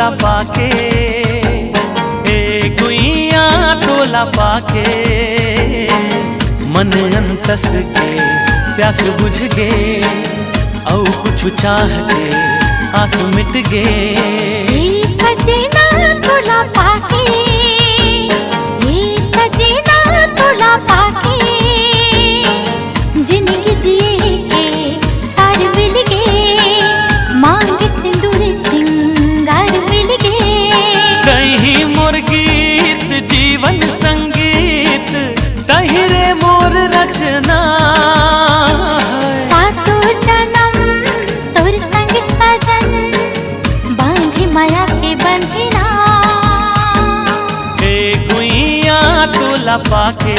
तोला पाके, ए गुइया तोला पाके, मन अंतस के प्यास बुझ गे, औ कुछ चाह के आस मिट गे। सजना तोला पाके, सजना तोला पाके, जिंदगी जिए के सार मिल गे, मांग सिंदूर सिंगार मिल गे। कहीं मोर गीत जीवन संगीत, तही रे मोर रचना। सातो जन्म तोर संग सजन, बांधे माया के बंधना। तोला पाके,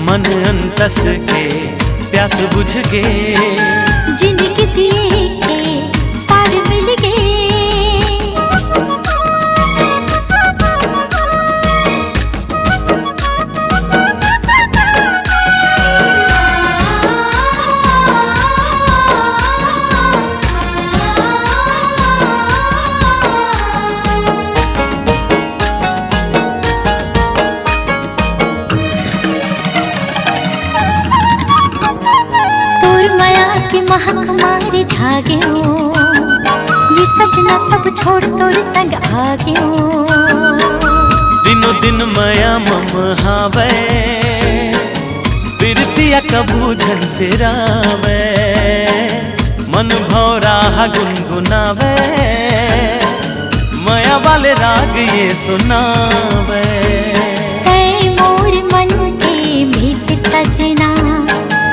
मन अंतस के प्यास बुझ गे, जिंदगी जिए के सार मिल गे। की महक मारे झागे हो, ये सजना सब छोड़ तोर संग आगे हो। दिनों दिन माया मम हावे, बिरतिया कबूझन से रावे, मन भौरा गुनगुनावे, माया वाले राग ये सुनावे। तै मोर मन के मीत सजना,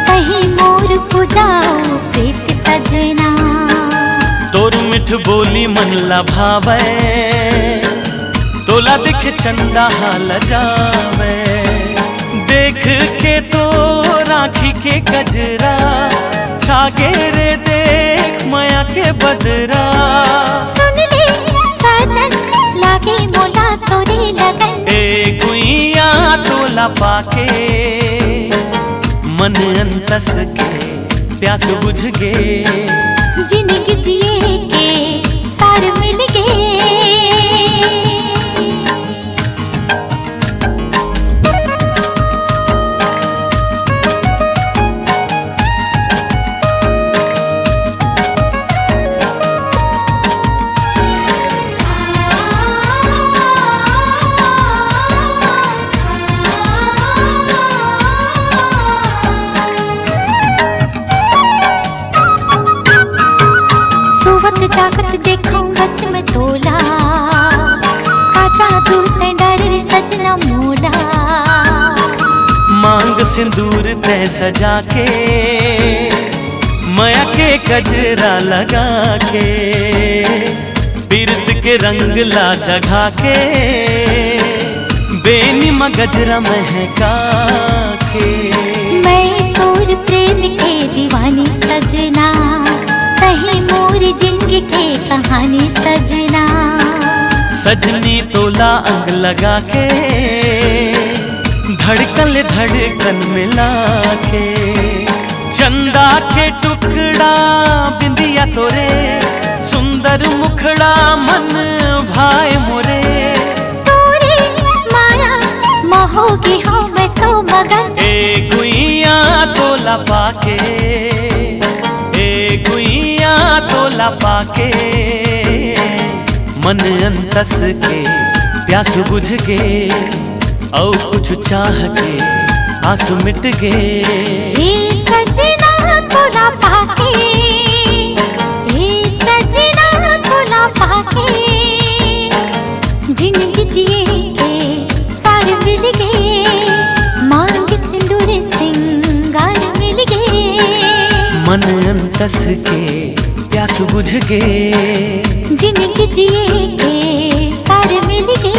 तही मोर पुजाओ प्रीत सजना। तोर मिठ बोली मन लभावे, तोला दिख चंदा हाल जावे। देख के तो राखी के गजरा, छागे रे देख माया के बदरा। सुन ले सजन लागे मोला तोरे लगन, ए गुइया तोला पाके, मन अंतस के प्यास बुझ गे, जिंदगी जिए के सार मिल गे। सोवत जागत देखा हंस में तोला, काचा तू ते डर रे सजना मोला। मांग सिंदूर तै सजा के, माया के गजरा लगा के, बिरत के रंग ला जगा के, बेनिमा गजरा महका के। मैं तोर प्रेम के दीवानी सजना, तही मोर जिंदगी के कहानी सजना। सजनी तोला अंग लगा के, धड़कन ले धड़कन मिला के, चंदा के टुकड़ा बिंदिया तोरे, सुंदर मुखड़ा मन भाए मोरे। तोरे माया मोहोगी हो मैं तो मगन, ए गुइया तोला पाके, ए गुइया तोला पाके, मन अंतस के प्यास बुझ गे, औ कुछ चाह के आस मिट गे। हे सजना तोला पाके, हे सजना तोला पाके, जिंदगी जिए के सार मिल गे, मांग सिंदूर सिंगार मिल गे। मन अंतस के प्यास बुझ गे, जिंदगी जिए के सार मिल गे।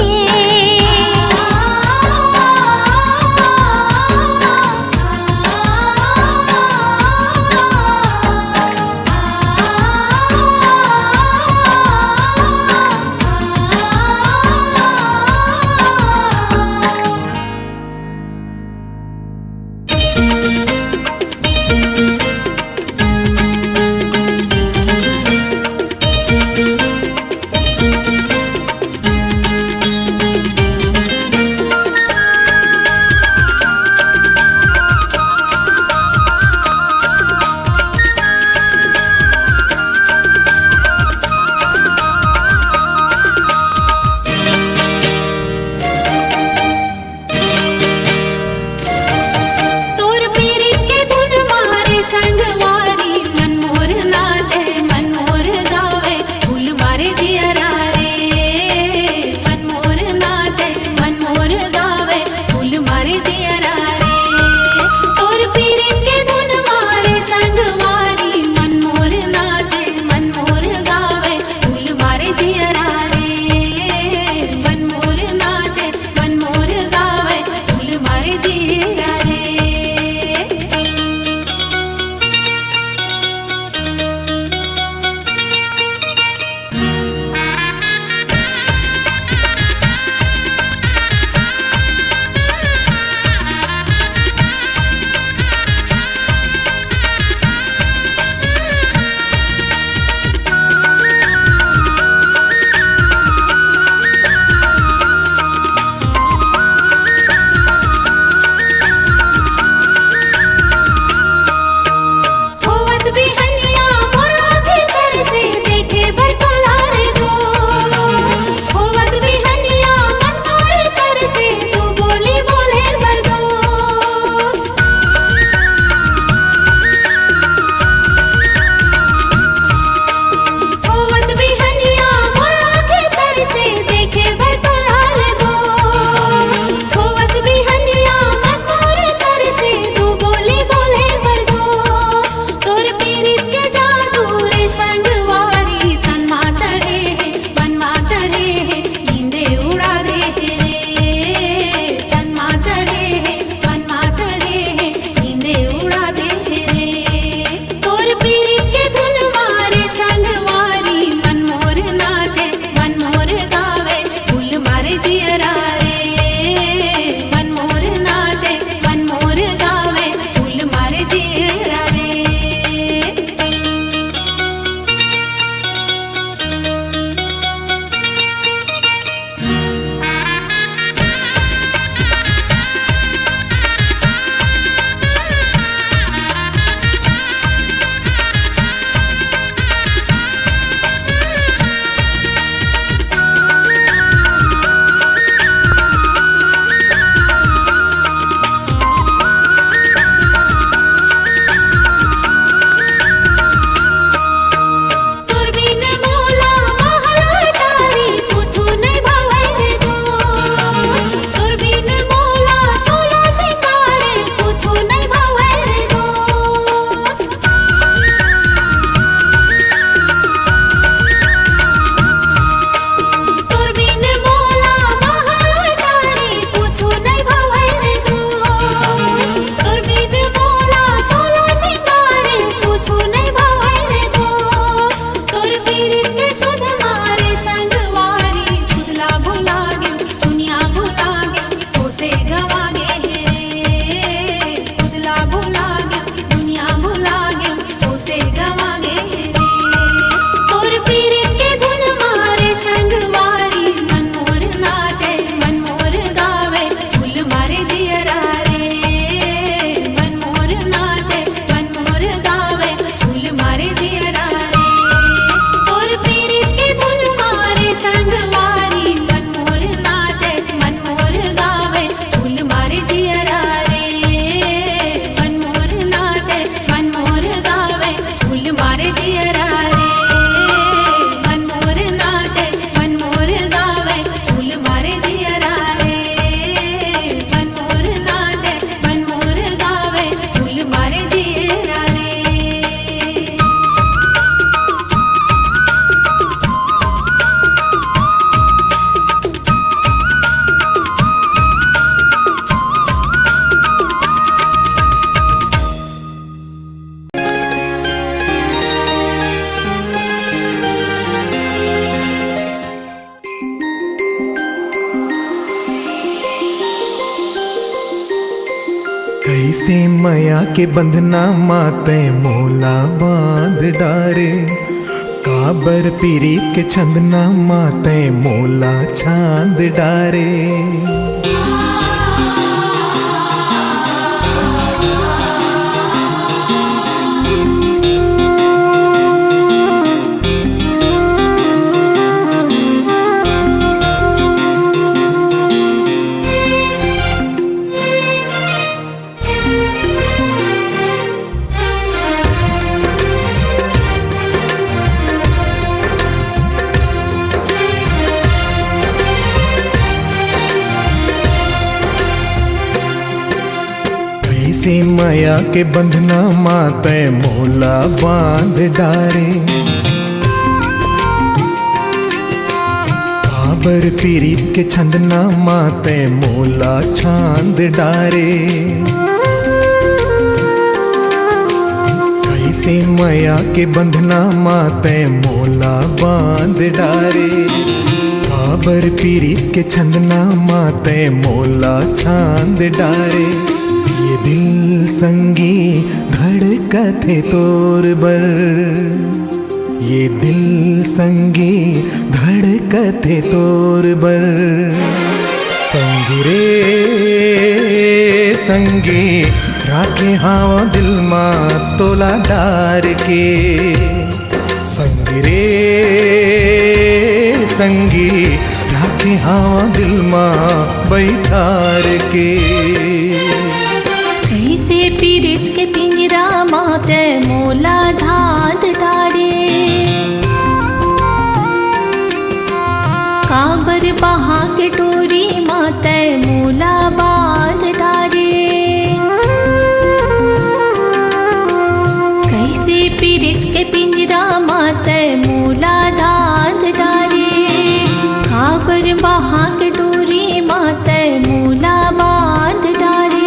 कैसे माया के बंधना माते मोला बांध डारे, काबर पीरीत के छंदना माते मोला छांद डारे। कैसे माया के बंधना माते मोला बांध डारे, काबर पीरीत के छंदना माते मोला छांद डारे। कैसे माया के बंधना माते मोला बांध डारे, काबर पीरीत के छंदना माते मोला छांद डारे। ये दिल संगी धड़कथे तोर बर, ये दिल संगी धड़कथे तोर बर। संगी रे संगी राखे हाव दिल मा तोला डार के, संगी रे संगी राखे हाव दिल मा बैठार के। कैसे पीरित के पिंजरा माते मोला धाद डारे, काबर बहा के डोरी माते मोला बांध डारे। कैसे पीरित के पिंजरा माते मोला धाद डारे, काबर बहा के डोरी माते मोला बांध डारे।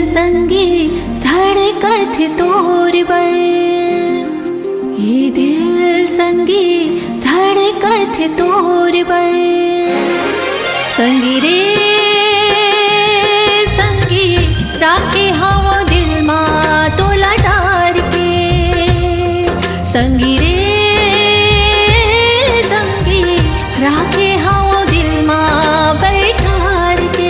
संगी धड़कथ तोर बर, ये दिल संगी धड़कथ तोर बर। संगी रे संगी राखे हाव दिल मा तोला डार के, संगी रे संगी राखे हाव दिल मा बैठार के।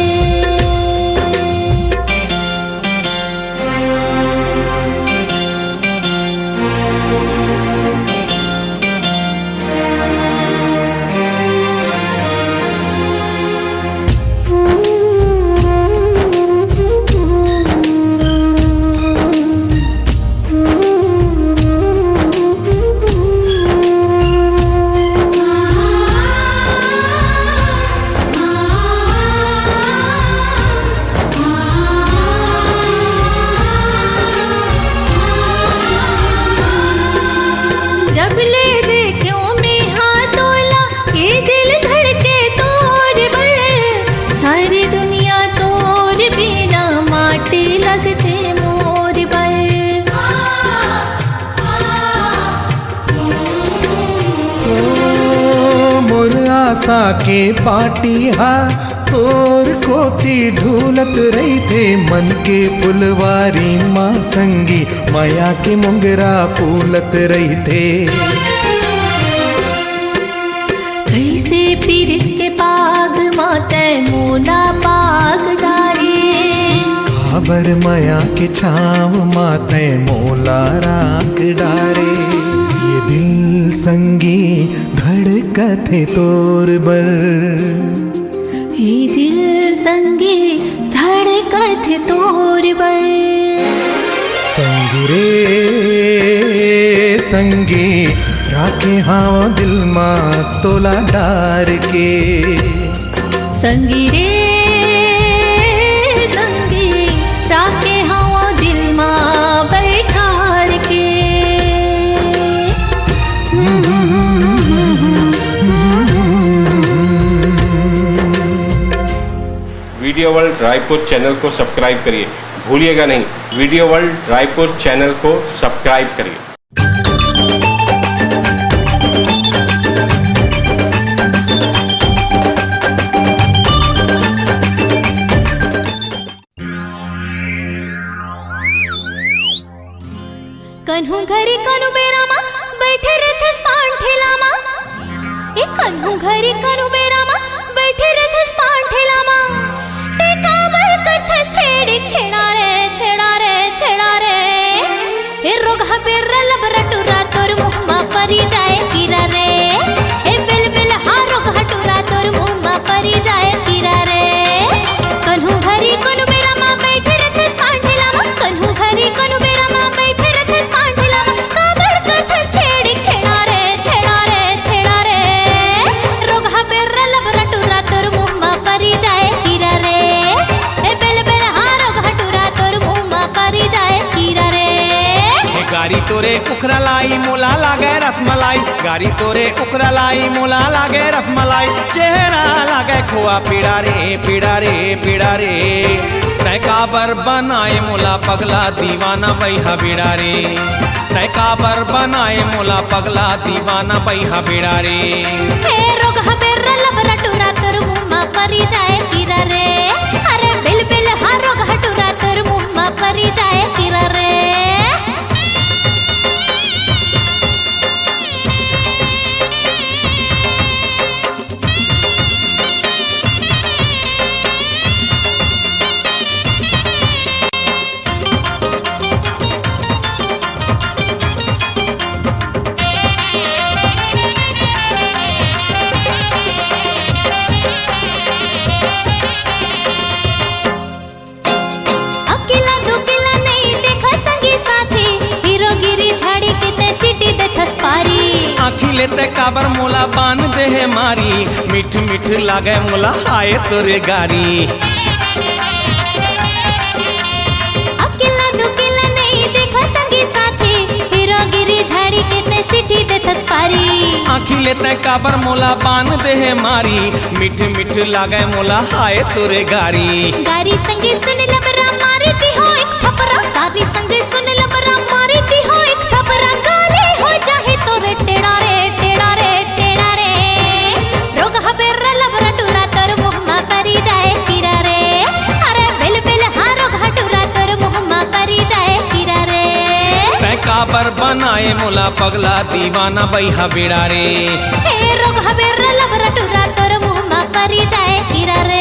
जब ले देखो में हाथ तोला, ये दिल धड़के तोर बर। सारी दुनिया तोर बिना माटी लगते मोर बर। ओ मोर आशा के पाटी हा तोर कोती ढूलत रही थे, मन के पुलवारी माँ संगी माया के मुंगरा फूलत रही थे। कैसे पीरित के पाग माते मोला पाग डारे, काबर माया के छाव माते मोला राख डारे। ये दिल संगी धड़कथे तोर बर, ये दिल संगी धड़कथ तोर बर। संगी रे संगी राखे हाव दिल मा तोला डार के, संगी रे संगी राखे हाव दिल मा बैठार के। वीडियो वर्ल्ड रायपुर चैनल को सब्सक्राइब करिए, भूलिएगा नहीं, वीडियो वर्ल्ड रायपुर चैनल को सब्सक्राइब करिए। तोरे उखरा लाई मोला लागे रसमलाई, गाड़ी तोरे उखरा लाई मोला लागे रसमलाई, चेहरा लागे खोआ पीड़ा रे पीड़ा रे पीड़ा रे, तय काबर बनाए मोला पगला दीवाना बैहा बीड़ा रे, तय काबर बनाए मोला पगला दीवाना बैहा बीड़ा रे। हे रोग हबेर लबरा टुरा तोर मुम्मा परी जाए कीरा रे, अरे बिल बिल हा रोग हटुरा तोर मुम्मा परी जाए कीरा रे। आँखी लेते काबर मोला बान दे है मारी, मिठ मिठ लागे मोला आए तोरे गारी। अकेला दुकेला नहीं देखा संगी साथी, हीरोगिरी झाड़ी कितने सिटी दे थसपारी। आँखी लेते काबर मोला बान दे है मारी, मिठ मिठ लागे मोला आए तोरे गारी। गारी संगी सुन लबरा मारी दी हो एक थपरा, गारी संगी सुन लबरा मारी दी हो एक थपरा, गाली हो जाए तोरे टेढ़ा रे टेढ़ा रे टेढ़ा रे। रोग हबेर लबरा टुरा तोर मुहम्मा परी जाए कीरा रे, अरे बिल बिल हाँ रोग हटुरा तोर मुहम्मा परी जाए कीरा रे। तय काबर बनाए मोला पगला दीवाना बैहा बीड़ा रे। हे रोग हबेर लबरा टुरा तोर मुहम्मा परी जाए कीरा रे।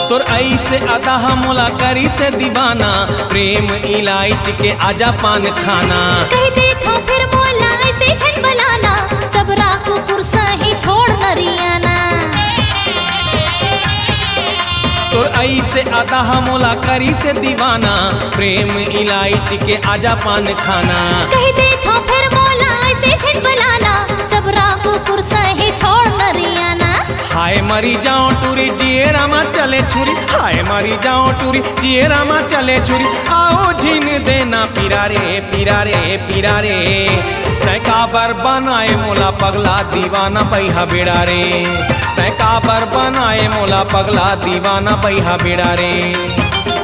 तोर ऐसे अदा मोला करी से दीवाना, प्रेम इलायची के आजा पान खाना। कह देखो फिर मोला ऐसे झट बलाना, जबरा को पुरसा ही छोड़ नरियाना। तोर ऐसे अदा मोला करी से दीवाना, प्रेम इलायची के आजा पान खाना। कह देखो फिर मोला ऐसे झट बलाना, जबरा को पुरसा ही छोड़ नरियाना। हाय मरी जाओ टूरी जिए रामा चले छुरी, हाय मरी जाओ टूरी जिए रामा चले छुरी, आओ झीन देना पीरा रे पीरा रे पीरा रे। तय काबर बनाए मोला पगला दीवाना बैहा बीड़ा रे, तय काबर बनाए मोला पगला दीवाना बैहा बीड़ा रे।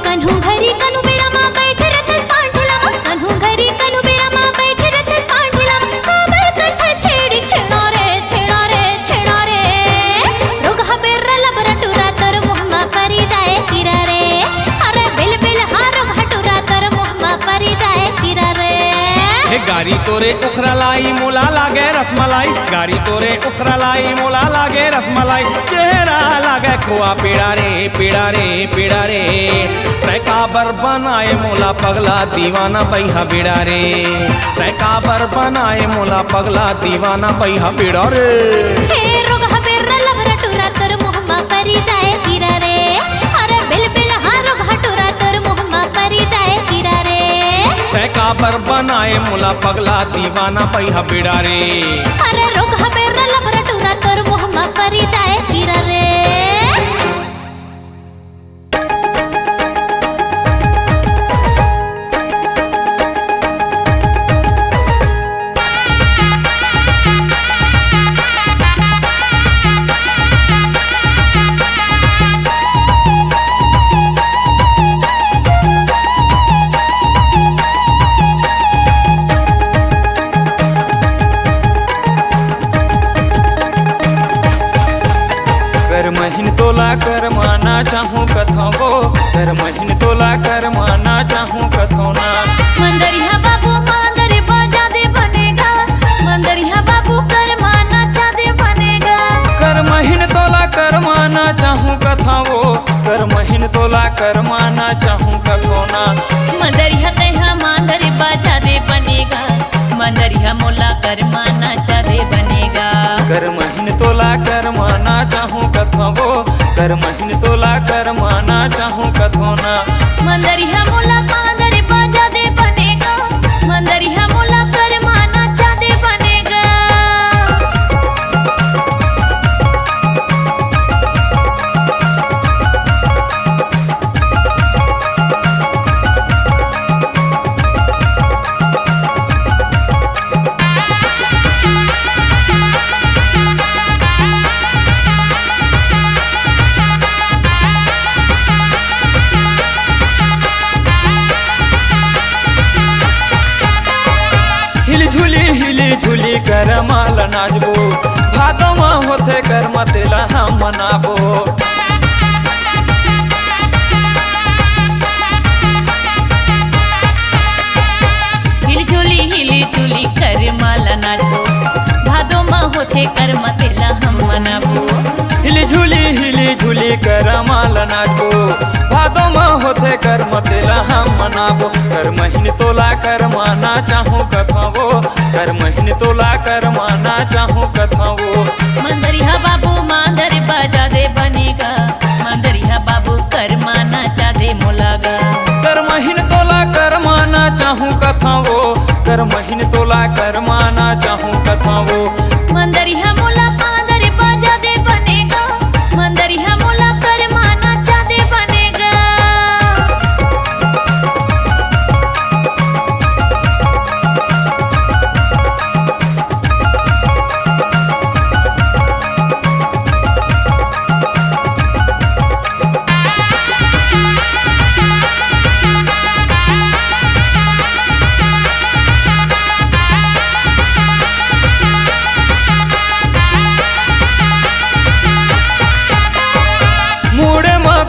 कन्हू घरी कन्हू मेरा माँ बैठे रथस पांठला, कन्हू घरी कन्हू मेरा माँ बैठे रथस पांठला, काबर कथा छेड़ी छेड़ा रे छेड़ा रे छेड़ा रे। रोग हबेर लबरा टुरा तोर मुहम्मा परी जाए कीरा रे, अरे बिल बिल हाँ रोग हटुरा तोर मुहम्मा परी जाए कीरा रे। हे गाड़ी तोरे उखरा लाई मोला लागे रसमलाई, गाड़ी तोरे उखरा लाई मोला लागे रसमलाई, चेहरा लागे खोआ पीड़ा रे पीड़ा रे पीड़ा रे। तय काबर बनाए मोला पगला दीवाना बैहा बीड़ा रे, तय काबर बनाए मोला पगला दीवाना बैहा बीड़ा रे। हे रोग हबेर लबरा टुरा तोर मुहम्मा परी जाए कीरा रे, अरे बिल बिल हाँ रोग हटुरा तोर मुहम्मा परी जाए कीरा रे। तय काबर बनाए मोला पगला दीवाना बैहा बीड़ा रे, अरे रोग हबेर लबरा टुरा तोर मुहम्मा परी जाए कीरा रे। कर महीन तोला कर माना चाहूँ कथो वो, कर महीन तोला कर माना चाहूँ कथो ना। मंदरिया बाबू मांदरी बजा दे बनेगा, मंदरिया बाबू कर माना चा दे बनेगा। कर महीन तोला कर माना चाहूँ कथो वो, कर महीन तोला कर माना चाहूँ कथो ना। मंदरिया तेहा मांदरी बजा दे बनेगा, मंदरिया मोला कर माना चा दे बनेगा। कर महीन तोला कर माना चाहूँ कथो वो, कर महीन तोला कर माना चाहूँ कथोना। मंदरिया मोला कांदर बाजा दे बनेगा, मंदरिया मोला कर माना चाँदे बनेगा। हिली झूली कर माल नाचबो, भादो में होते कर मतेला हम मनाबो। हिली झूली कर माला नाचबो, भादो में होते कर मतेला हम मनाबो। हिली झूली कर माल नाचबो, भादो में होते कर मतेला हम मनाबो। कर महीन तोला कर माना चाहूँ कथावो, कर महीन तोला कर माना चाहूँ कथावो। मंदरिया बाबू मांदर बाजा दे बनेगा, मंदरिया बाबू कर माना चाँदे मोलागा। कर महीन तोला कर माना चाहूँ कथावो, कर महीन तोला कर माना चाहूँ कथावो। मंदरिया मोला कांदर बाजा दे बनेगा, मंदरिया मोला कर माना चाँदे बनेगा।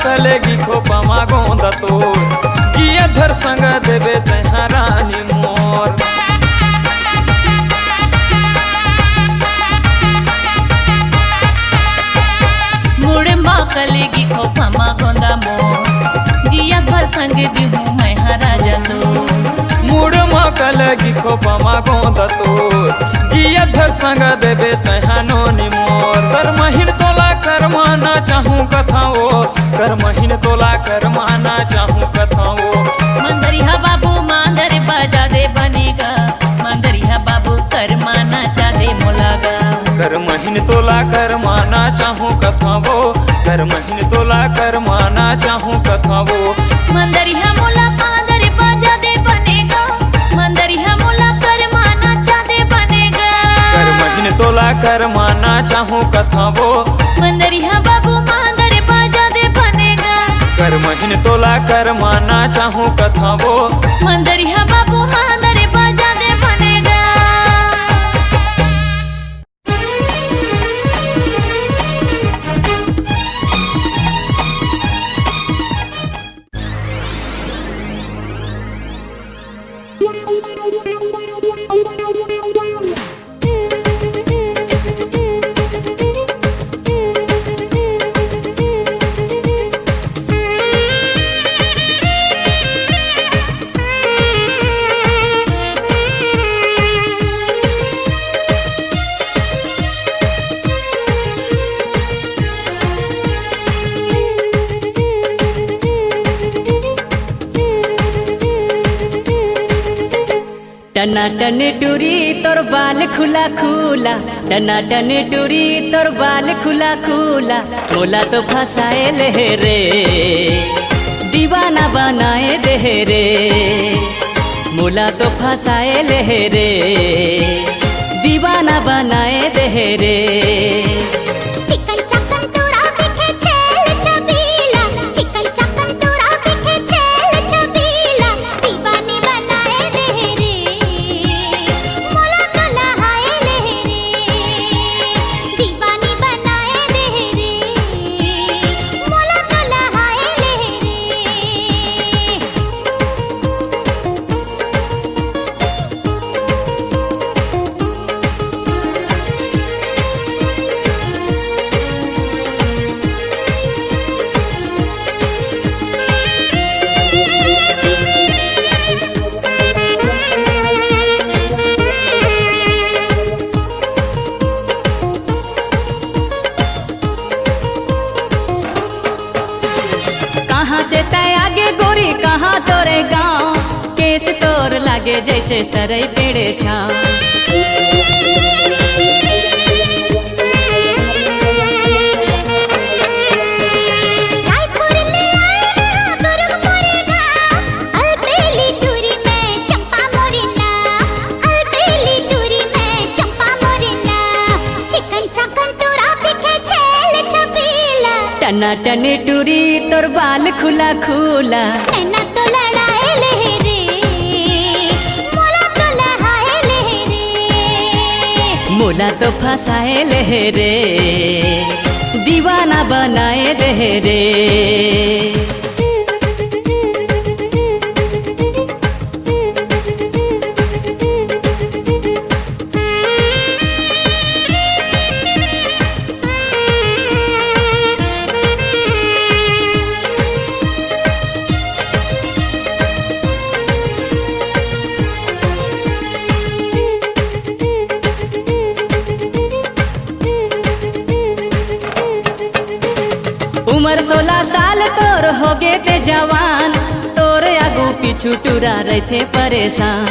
कलेगी खोपा मागोंदा तोर, जिया धर संग देवे तहाँ रानी मोर। मुड़े माँ कलेगी खोपा मागोंदा मोर, जिया भर संग दिहूँ मैं राजा तो। मुड़ माँ कलेगी खोपा मागोंदा तोर, जिया धर संग देवे तहाँ नोनी मोर। कर महीन तोला कर माना चाहूँ कथाओ, कर महीन तोला कर माना चाहूँ कथाओ। मंदरिया बाबू मांदर बाजा दे बनेगा, मंदरिया बाबू कर माना चाँदे मोलागा। कर महीन तोला कर माना चाहूँ कथाओ, कर महीन तोला कर माना चाहूँ कथाओ। मंदरिया मोला कांदर बाजा दे बनेगा, मंदरिया मोला कर माना चाँदे बनेगा। कर महीन तोला कर माना चाहूँ कथाओ, मंदरिया बाबू मांदर बाजा दे बनेगा। कर महीन तोला कर माना चाहूँ कथाओ। मंदरिया बाबू मांदर बाजा दे बनेगा। टनाटन टूरी तोर बाल खुला खुला, टनाटन टूरी तोर बाल खुला खुला। मोला तो फसाए ले रे, दीवाना बनाए दे रे। मोला तो फसाए ले रे, दीवाना बनाए दे रे। चिकन चकन तोरा देखे छेल छबीला, चिकन चकन तोरा देखे छेल छबीला। दीवानी बनाए दे रे, मोला तो लहाए ले रे। दीवानी बनाए दे रे, मोला तो लहाए ले रे। लागे जैसे सरई पेड़े छाँव। रायपुर ले आए दुर्ग मोरे गाँव, अलबेली टूरी में चंपा मोरी नाव, अलबेली टूरी में चंपा मोरी नाव। चिकन चकन टूरा दिखे छेल छबीला, टनाटनी टूरी तोर बाल खुला खुला, नैना तो लड़ाए लहरे, मोला तो लहाए लहरे। मोला तो फंसाए लहरे, दीवाना बनाए रहे रे। उम्र 16 साल तोर हो गे ते जवान, तोर आगू पीछू टूरा रहते परेशान।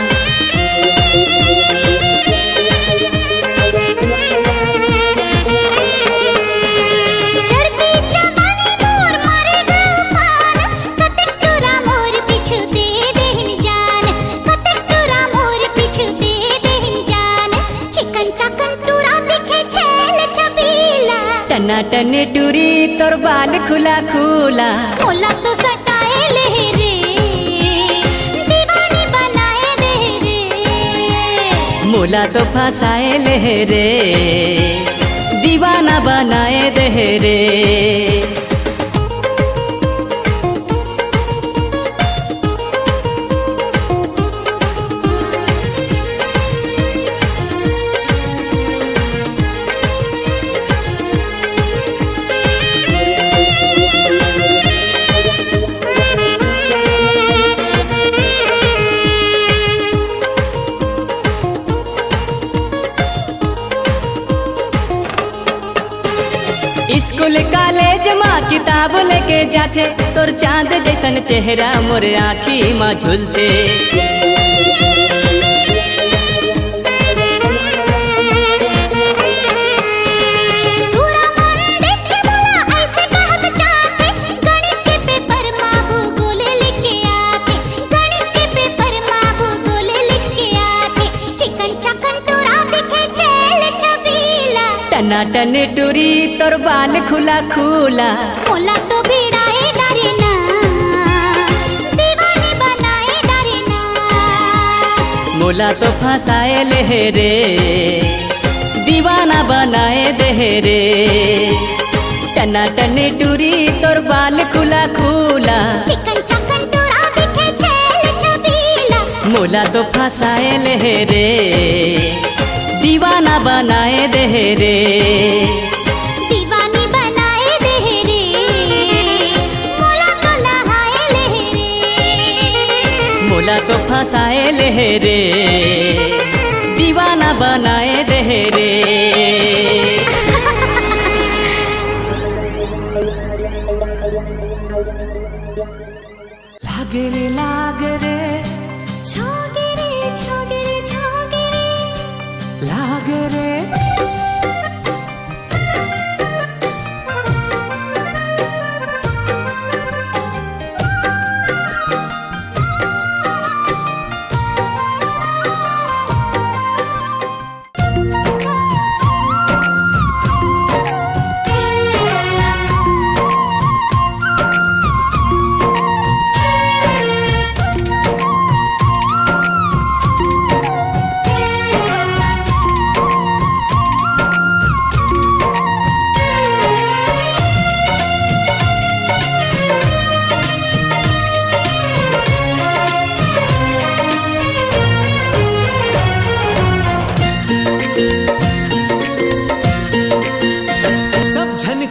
चढ़ती जवानी मोर मारेगा उफान, कतक टूरा मोर पिछु दे देहिन जान, कतक टूरा मोर पिछु दे देहिन जान। चिकन चकन टूरा दिखे छेल छबीला, टनाटन टूरी तोर बाल खुला खुला, मोला तो सटाए लहरे, दीवानी बनाए दे रे। मोला तो फंसाए लहरे, दीवाना बनाए दे रे। स्कूल कॉलेज माँ किताब लेके जाथे, तोर चांद जैसन चेहरा मोर आँखी माँ झूलते। दूरा मोरे देख के बोला ऐसे कहत चाहते, गणित के पेपर माँ भूगोल लिख के आते, गणित के पेपर माँ भूगोल लिख के आते। चिकन चकन टूरा दिखे छेल छबीला, टनाटन टूरी तोर बाल खुला खुला, मोला तो भिड़ाए डरे ना, दीवानी बनाए डरे ना। मोला तो फंसाए लहरे, दीवाना बनाए दे रे। टनाटन टूरी तोर बाल खुला खुला, चिकन चकन टूरा दिखे छेल छबीला, मोला तो फंसाए लहरे, दीवाना बनाए दे रे। दीवानी बनाए दे रे, मोला तो लहाए लहरे। मोला तो फंसाए लहरे, दीवाना बनाए दे रे। लागे रे लागे रे छोगे रे छोगे रे छोगे रे, लागे रे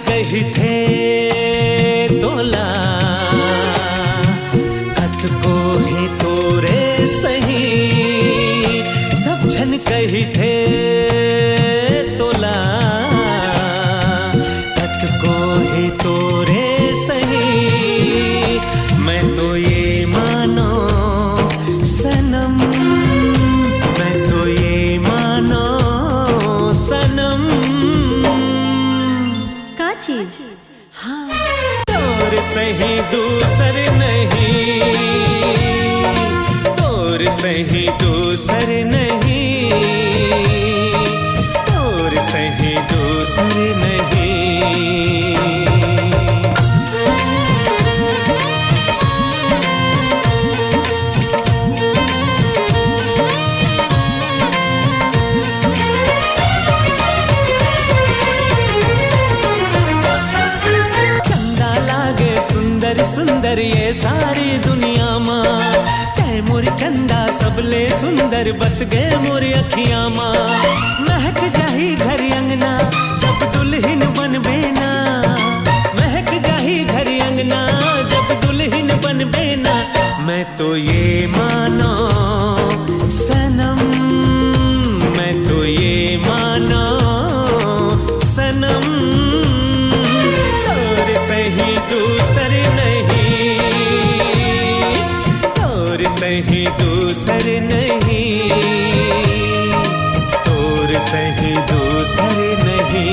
कही थे तोला कत को ही तोरे सही सब झन कही थे तोला कत को ही तोरे सही मैं तो ये मानो सनम दूसर नहीं, तोर सही दूसर नहीं। सुंदर सुंदर ये सारी दुनिया माँ, तै मोर चंदा सबले सुंदर बस गए मोर अखियाँ माँ। महक जाही घर अंगना जब दुल्हन बनबे ना, महक जाही घर अंगना जब दुल्हन बनबे ना। मैं तो ये मानो सनम, मैं तो ये मानो सनम, तोर सही दूसर नहीं, तोर सही दूसर नहीं, तोर सही दूसर नहीं।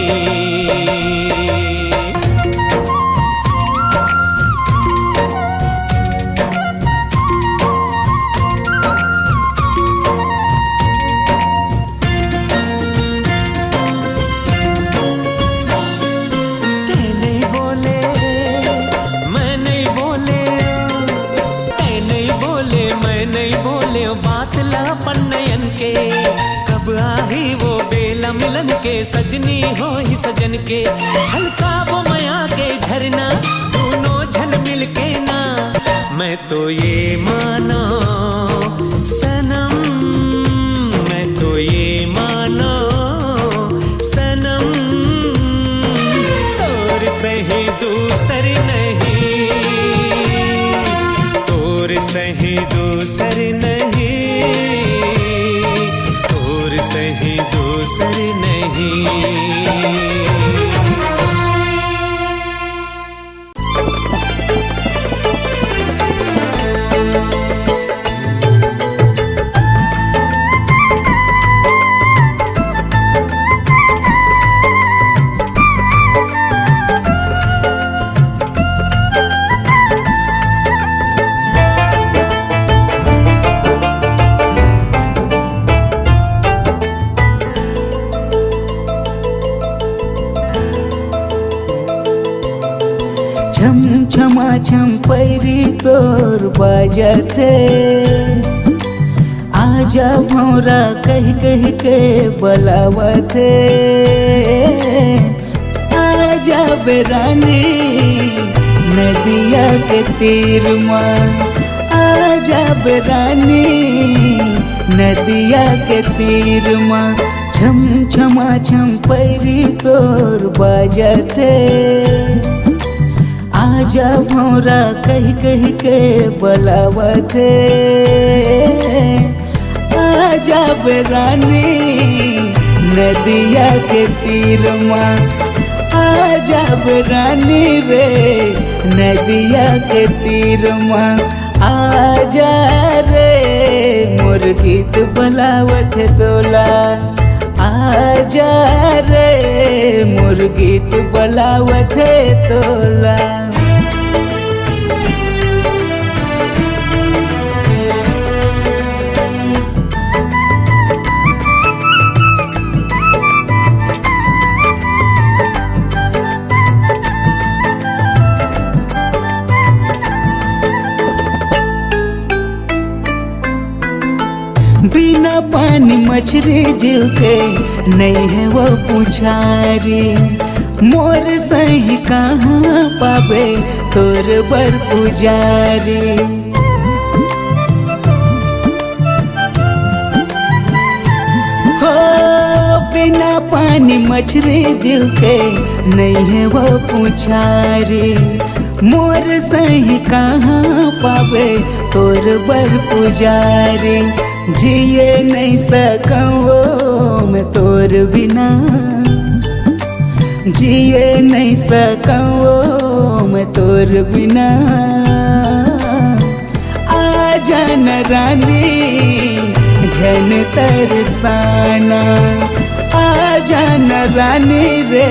कब आही वो बेला मिलन के, सजनी हो ही सजन के। झलका वो माया के झरना दोनों झल मिल के ना। मैं तो ये मानो सनम, मैं तो ये मानो सनम, तोर सही दूसर नहीं, तोर सही दूसर नहीं, सही दूसर नहीं। छम पैरी तोर बजथे, आजा भौरा कह कह के बुलावथे। आजा बेरानी नदिया के तीर माँ, आजा बेरानी नदिया के तीर माँ। छम छमा छम पैरी तोर बजथे, आजा भौरा कह कह के बुलावथे। आजा बेरानी नदिया के तीर माँ, आजा बेरानी रे नदिया के तीर माँ। आजा रे मोर गीत बुलावथे तोला, आजा रे मोर गीत बुलावथे तोला। बिना पानी मछली जीव के नहीं है वो पुछारी। मोर सही कहाँ पावे तोर बर पुजारी। हो बिना पानी मछली जीव के नहीं है वो पुछारी। मोर सही कहाँ पावे तोर बर पुजारी। जिए नहीं सकूँ मैं तोर बिना, जिए नहीं सकूँ मैं तोर बिना। आजा न रानी झन तरसाना, आजा न रानी रे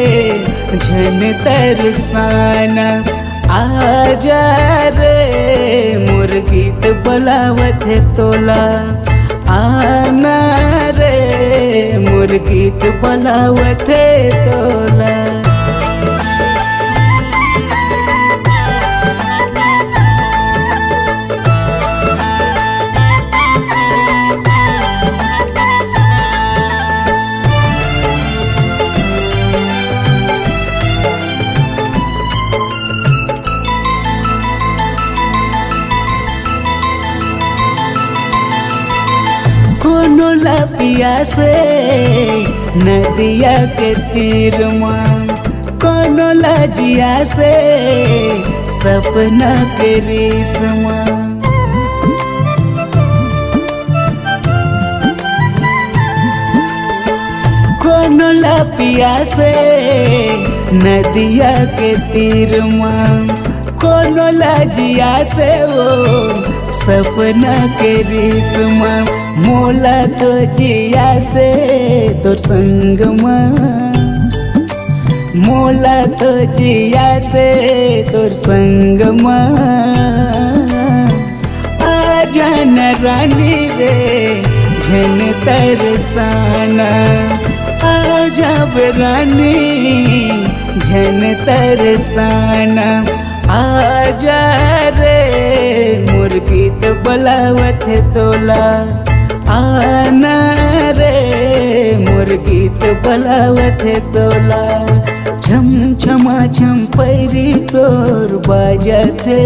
झन तरसाना। आजा रे मोर गीत बुलावत है तोला, आना रे मोर गीत बनावथे तोला। कोनो लपिया से नदिया के तीर माँ, कोनो लजिया से सपना के रेशमा। कोनो लपिया से नदिया के तीर माँ, कोनो लजिया से वो सपना के रेशमा। मोला तो जिया से तोर संग माँ, मोला तो जिया से तोर संग माँ। आजा न रानी रे झन तरसाना, आजा रानी झन तरसाना। आजा रे मोर गीत बलावत तोला, आना रे मोर गीत बलावत तोला। छम छमा छम पैरी तोर बाजथे,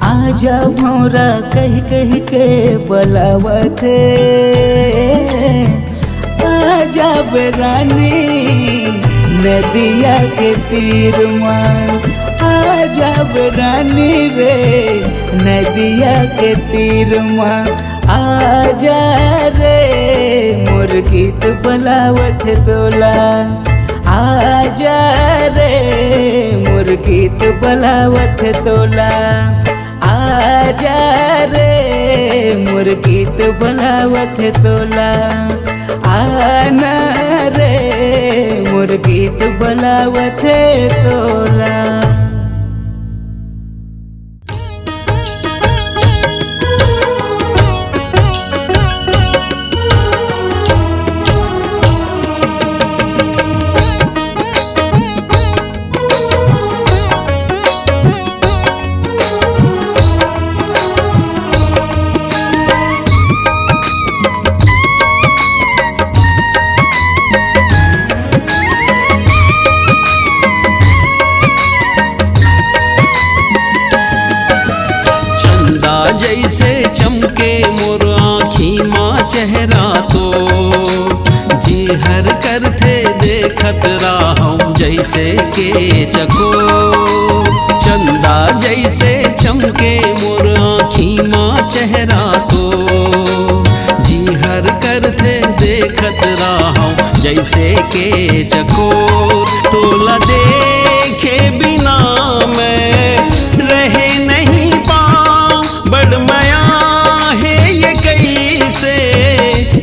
आजा भौरा कह कह के बलावथे। आजा रानी नदिया के तीर माँ, आजा रानी रे नदिया के तीर माँ। आजा रे मोर गीत बलावत तोला, आजा रे मोर गीत बलावत तोला। आजा रे मोर गीत बलावत तोला, आना रे मोर गीत बलावत तोला। जैसे चमके मोर आँखी माँ चेहरा तो, जी हर करते देखत राहूं जैसे के चको। चंदा जैसे चमके मोर आँखी माँ चेहरा तो, जी हर करते देखत राहूं जैसे के चको। तोला देखे बिना मैं रहे नहीं पाऊं, बड़ माया है ये कैसे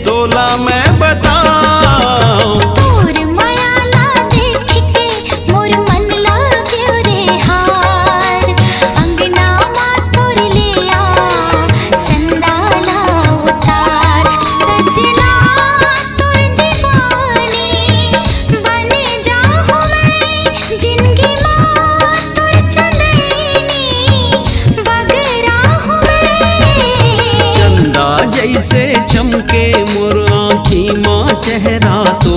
तोला मैं बताऊं। तोर माया ला देख के मोर मन लाग्यो रे हार, अंगना मा तोर लिया चंदा ला उतार। सजना तोर दीवानी बन जाऊं मैं, जिंदगी मा तोर चंदेनी बगरा हूँ मैं। चंदा जैसे चमके मोर आँखी माँ चेहरा तो,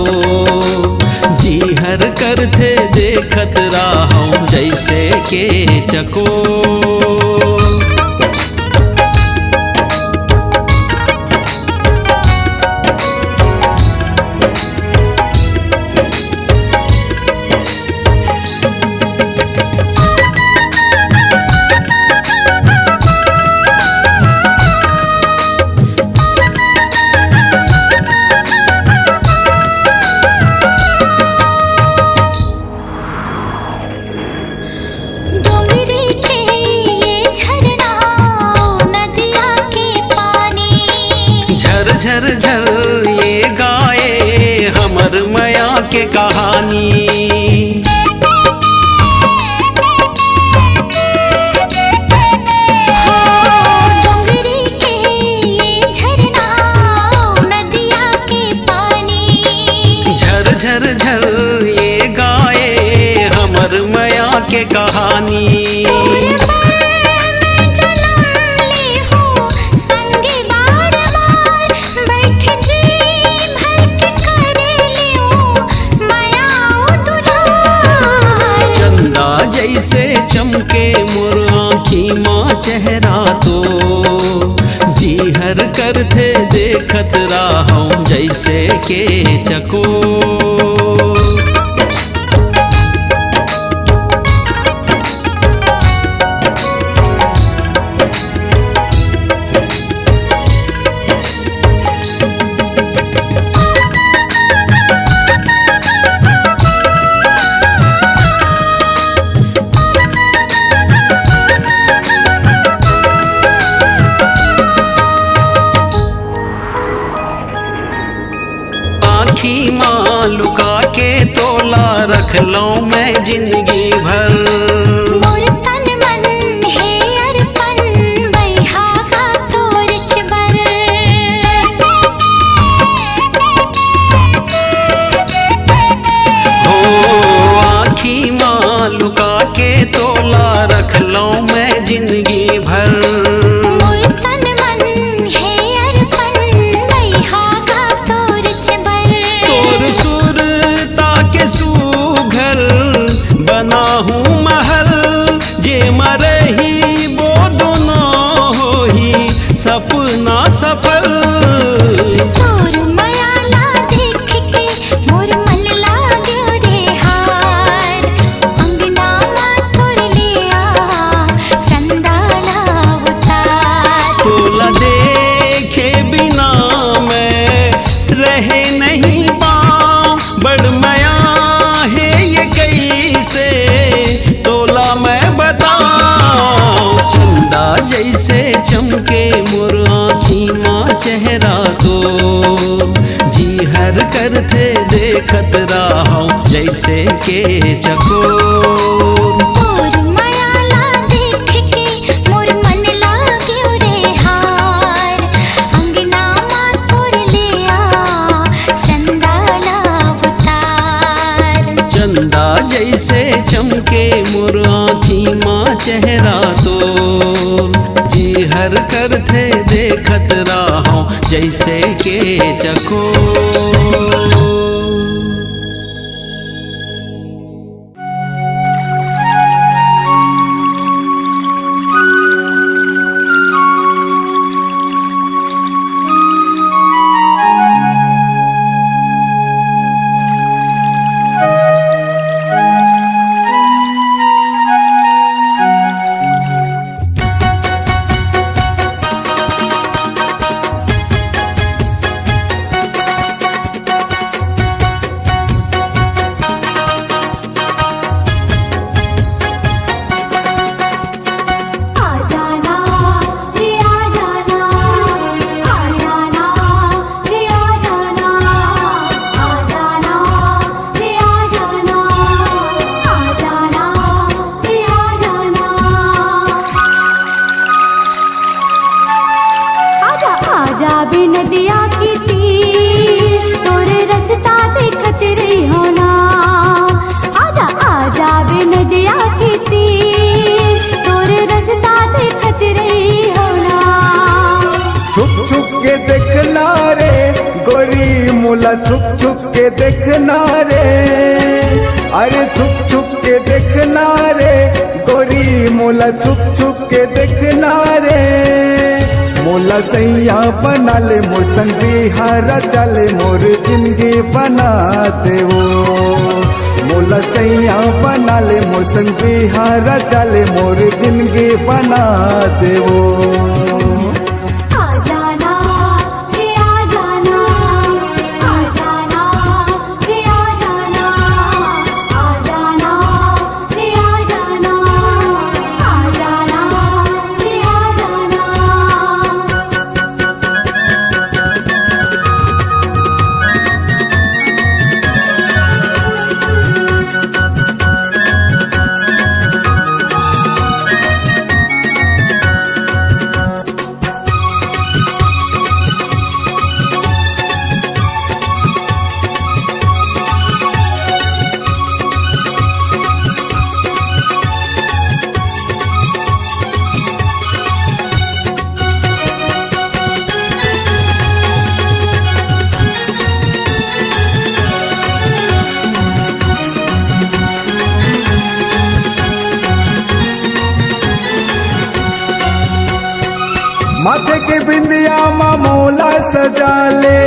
जी हर करते देखत राहूं जैसे के चको। डोंगरी के ये झरना नदिया के पानी, झर झर झर ये गाए हमर माया के कहानी। डोंगरी के ये के कहानी। चंदा जैसे चमके मोर आँखी माँ चेहरा तो जी हर करते देखत राहूं जैसे के चको। आँखी माँ लुका के तोला रख लो मैं जिंदगी भर। मोर तन मन है अर्पण बैहा का तोरच बर। हो आँखी माँ लुका के तोला रख लो मैं जिंदगी भर। मोर तन मन है अर्पण बैहा का तोरच बर। तोर सुरता के सुघर बना हूँ महल जे मरही वो दोनों हो ही सपना सफल। तोर मायाला देख के मोर मन लाग्यो रे हार। अंगना मां तोर लिया चंदाला उतार। तोला देखे बिना मैं रहे नहीं पाऊं बड़ माया है ये कैसे तोला मैं बताऊं। चंदा जैसे चमके मोर आँखी माँ चेहरा तो जी हर करते देखत राहूं जैसे के चकोर। तोर मायाला देख के मोर मन लाग्यो रे हार। अंगना मां तोर लिया चंदाला उतार। चंदा जैसे चमके मोर आँखी माँ चेहरा तो जी हर करते देखत राहूं जैसे के चकोर। मोला छुप छुप के देखना रे, अरे छुप छुप के देखना रे गोरी, मोला छुप छुप के देखना रे। मोला सैया बना ले मोर संग बिहारा चले, मोर जिंदगी बना दे वो। मोला सैया बना ले मोर संग बिहारा चले, मोर जिंदगी बना दे वो। माथे के बिंदिया माँ मोला सजा ले,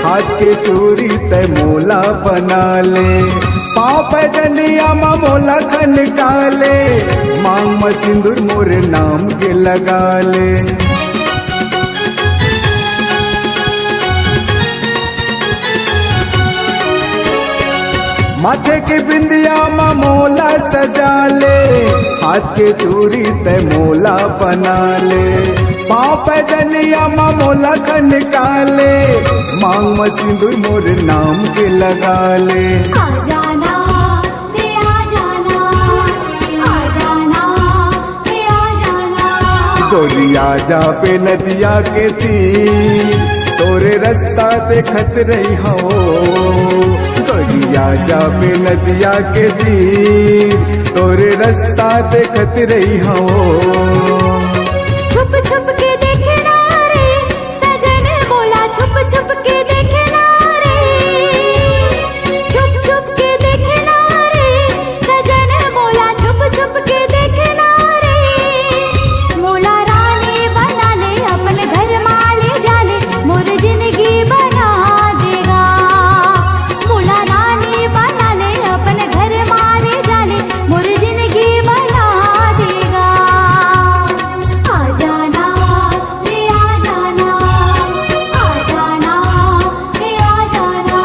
हाथ के चूड़ी ते मोला बना ले, पाँव पे जनिया माँ मोला खनका ले, मांग में सिंदूर मोरे नाम के लगा ले। माथे के बिंदिया माँ मोला सजा ले, हाथ के चूड़ी ते मोला बना ले, पाँव पे जनिया माँ मोला खनका ले, मांग में सिंदूर मोरे नाम के लगा ले। आ जाना रे आ जाना, आ जाना रे आ जाना। गोरिया जा पे नदिया के तीर, तोरे रास्ता देखत रही हो, गोरिया जा पे नदिया के तीर, तोरे रास्ता देखत रही हो। छुप छुप के देखना रे सजन बोला, छुप छुप के देखना रे, छुप छुप के देखना रे सजन बोला, छुप छुप के देखना रे। मोला रानी बना ले अपन घर माले जाले, मोर जिंदगी बना देगा। मोला रानी बना ले अपन घर माले जाले, मोर जिंदगी बना देगा। आ जाना रे आ जाना, आ जाना रे आ जाना।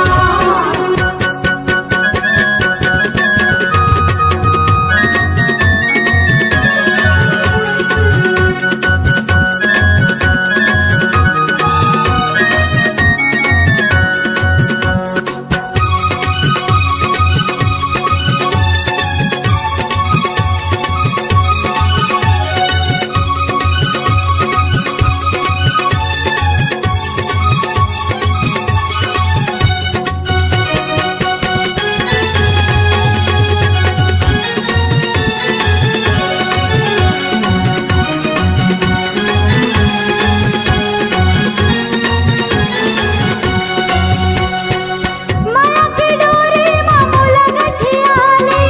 माया की डोरी माँ मोला गठिया ले,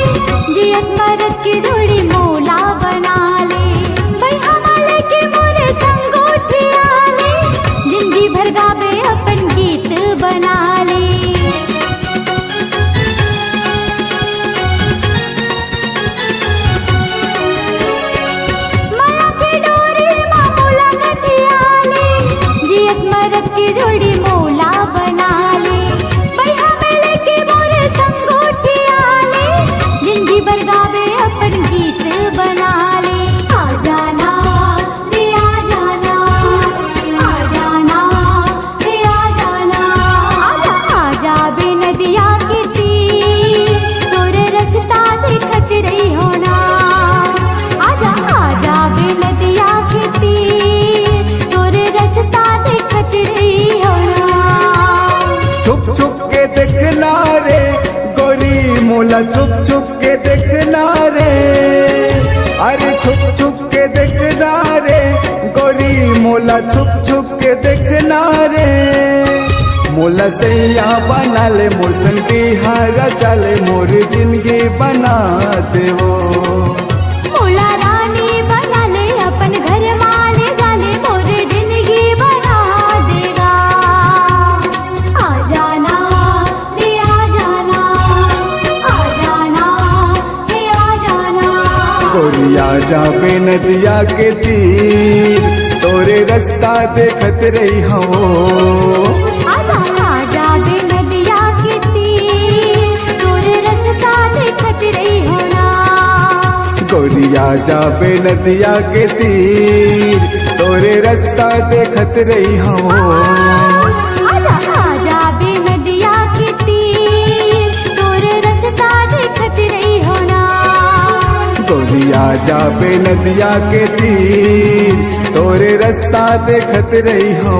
जियत मरत की डोरी मोला बना ले, भैया माले की मोरे संग उठिया ले, जिंदगी भर गावे अपन गीत बना ले। माया की डोरी माँ मोला गठिया ले, जियत मरत की डोरी मोला बना ले, भैया मेले की मोरे संग उठिया ले, जिंदगी भर गावे अपन गीत बना ले। आ जाना रे आ जाना, आ जाना रे आ जाना। आ जा बे नदिया के तीर, तोरे रास्ता देखत रही होना। आजा बे नदिया के तीर, तोरे रास्ता देखत रही होना। छुप छुप के देखना रे गोरी मोला, छुप छुप के देखना रे, अरे छुप छुप के देखना रे गोरी मोला, छुप छुप के देखना रे। मोला सैया बना ले, मोर संग बिहार चले, मोर जिंदगी बना देवो। मोला रानी बना ले अपन घर माले जाले, मोर जिंदगी बना देगा। आ जाना रे आ जाना, आ जाना रे आ जाना। गोरिया जा पे नदिया के तीर, तोरे रास्ता देखत रही हो। आजा बे नदिया के तीर, तोरे रास्ता देखत रही होना। गोरिया जा पे नदिया के तीर, तोरे रास्ता देखत रही हो। आजा बे नदिया के तीर, तोरे रास्ता देखत रही होना। गोरिया जा पे नदिया के तीर, तोरे रास्ता देखत रही हो।